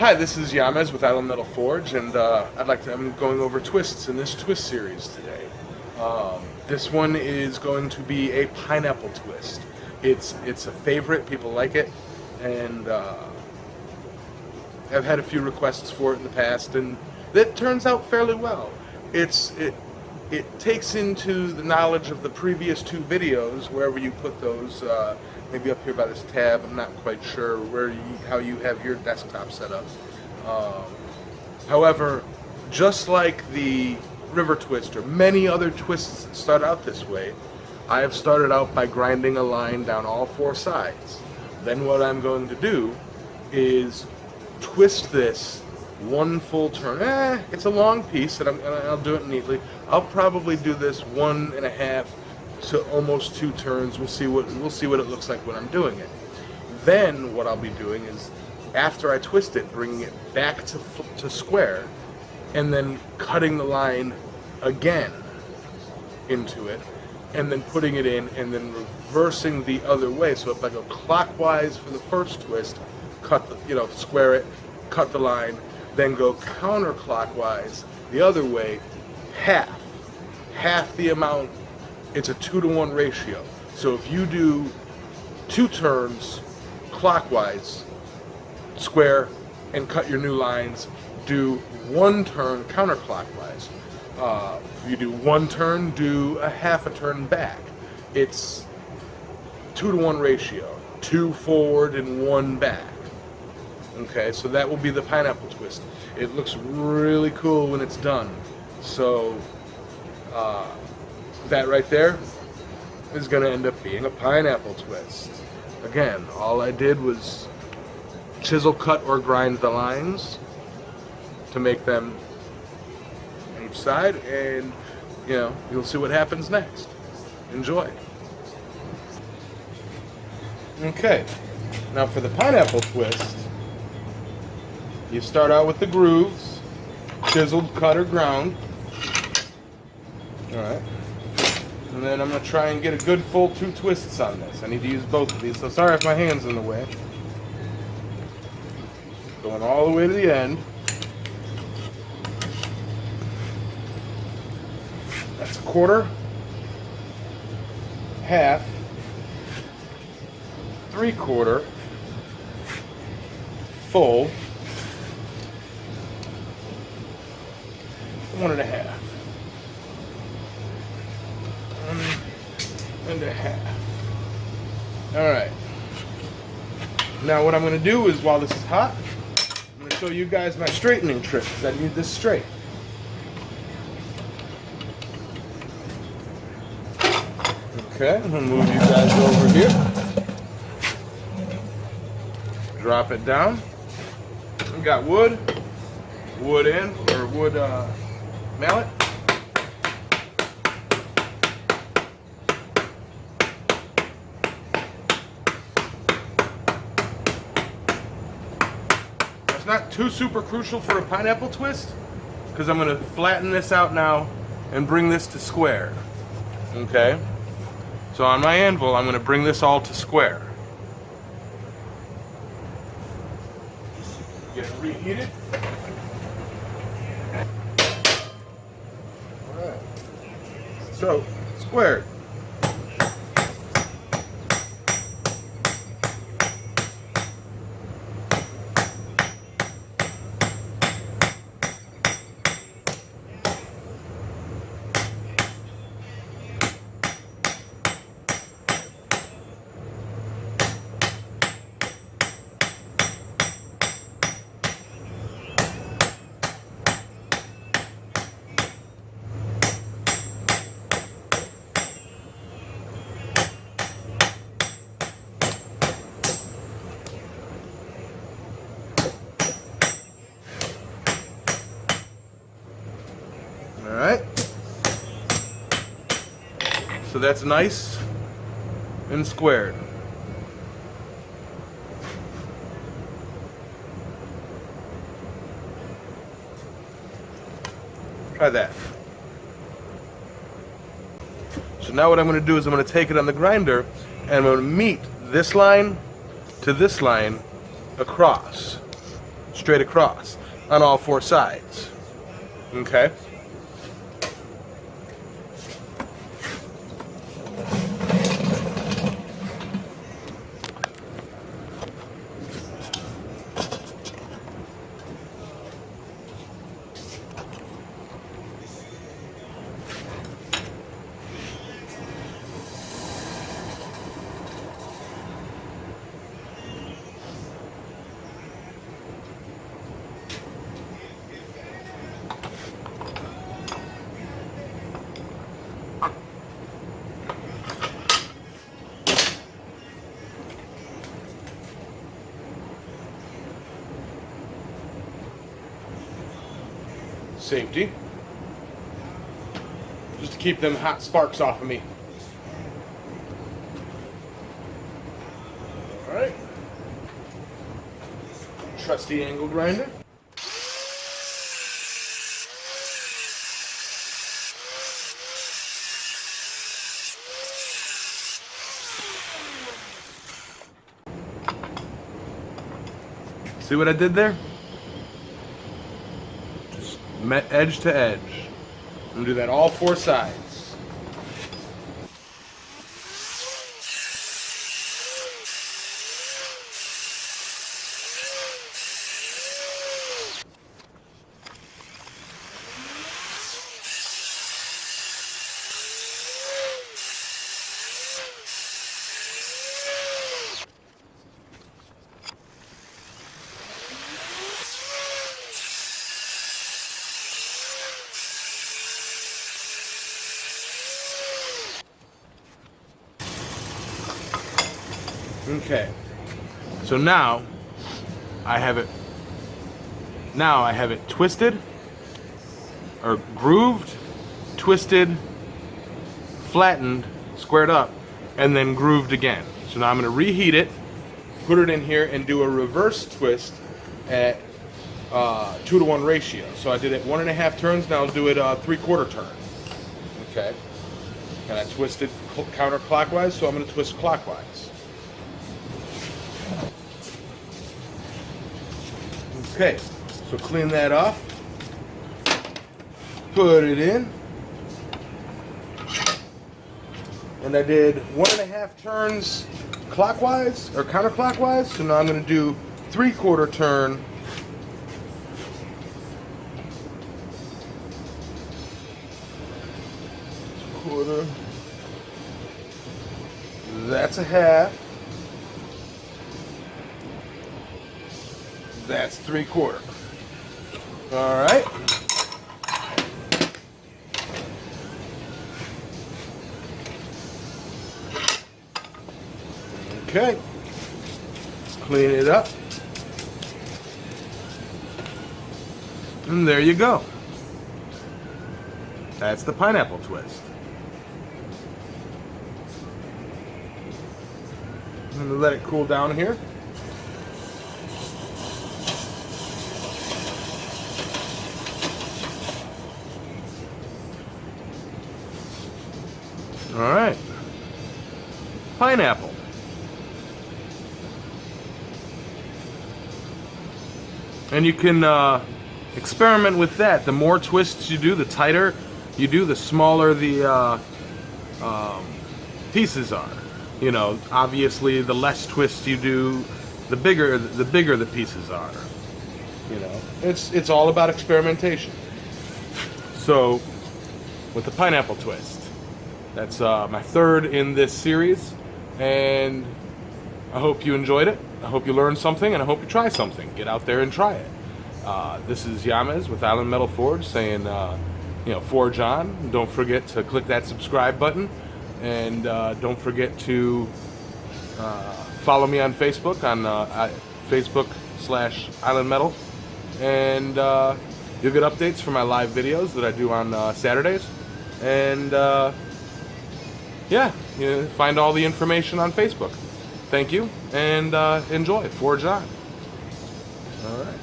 Hi, this is Yamez with Island Metal Forge, and I'm going over twists in this twist series today. This one is going to be a pineapple twist. It's a favorite, people like it, and I've had a few requests for it in the past, and it turns out fairly well. It takes into the knowledge of the previous two videos, wherever you put those, maybe up here by this tab. I'm not quite sure how you have your desktop set up. However, just like the river twist or many other twists that start out this way, I have started out by grinding a line down all four sides. Then what I'm going to do is twist this one full turn. It's a long piece, and I'll do it neatly. I'll probably do this 1.5 to almost 2 turns. We'll see what it looks like when I'm doing it. Then what I'll be doing is, after I twist it, bringing it back to square, and then cutting the line again into it, and then putting it in, and then reversing the other way. So if I go clockwise for the first twist, square it, cut the line, then go counterclockwise the other way, half the amount. It's a 2-to-1 ratio. So if you do 2 turns clockwise, square, and cut your new lines, do 1 turn counterclockwise. If you do 1 turn, do a half a turn back. It's 2-to-1 ratio, 2 forward and 1 back. Okay, so that will be the pineapple twist. It looks really cool when it's done. So that right there is going to end up being a pineapple twist. Again, all I did was chisel, cut, or grind the lines to make them on each side, and you'll see what happens next. Enjoy. Okay, now for the pineapple twist, you start out with the grooves, chiseled, cut, or ground. Alright. And then I'm going to try and get a good full 2 twists on this. I need to use both of these, so sorry if my hand's in the way. Going all the way to the end. That's 1/4, half, 3/4, full, 1.5. 1.5. Alright. Now what I'm going to do is, while this is hot, I'm going to show you guys my straightening trick, because I need this straight. Okay, I'm going to move you guys over here. Drop it down. We got wood mallet. It's not too super crucial for a pineapple twist, because I'm going to flatten this out now and bring this to square. Okay? So on my anvil, I'm going to bring this all to square. Get it reheated. Alright. So, squared. Alright, so that's nice and squared. Try that. So now what I'm going to do is I'm going to take it on the grinder and I'm going to meet this line to this line across. straight across on all four sides. Okay? Safety. Just to keep them hot sparks off of me. Alright. Trusty angle grinder. See what I did there? Edge to edge. I'm going to do that all four sides. Okay, so now I have it twisted, or grooved, twisted, flattened, squared up, and then grooved again. So now I'm going to reheat it, put it in here, and do a reverse twist at 2-to-1 ratio. So I did it 1.5 turns, now I'll do it 3/4 turn. Okay, and I twisted counterclockwise, so I'm going to twist clockwise. Okay, so clean that off, put it in, and I did 1.5 turns clockwise or counterclockwise, so now I'm going to do 3/4 turn. Quarter. That's a half. That's 3/4. All right. Okay. Clean it up. And there you go. That's the pineapple twist. I'm going to let it cool down here. All right, pineapple. And you can experiment with that. The more twists you do, the tighter you do, the smaller the pieces are. You know, obviously, the less twists you do, the bigger the pieces are. You know, it's all about experimentation. So, with the pineapple twist. That's my third in this series, and I hope you enjoyed it. I hope you learned something, and I hope you try something. Get out there and try it. This is Yamez with Island Metal Forge saying, forge on. Don't forget to click that subscribe button, and don't forget to follow me on Facebook on Facebook/Island Metal, and you'll get updates for my live videos that I do on Saturdays, and yeah, you find all the information on Facebook. Thank you, and enjoy. Forge on. All right.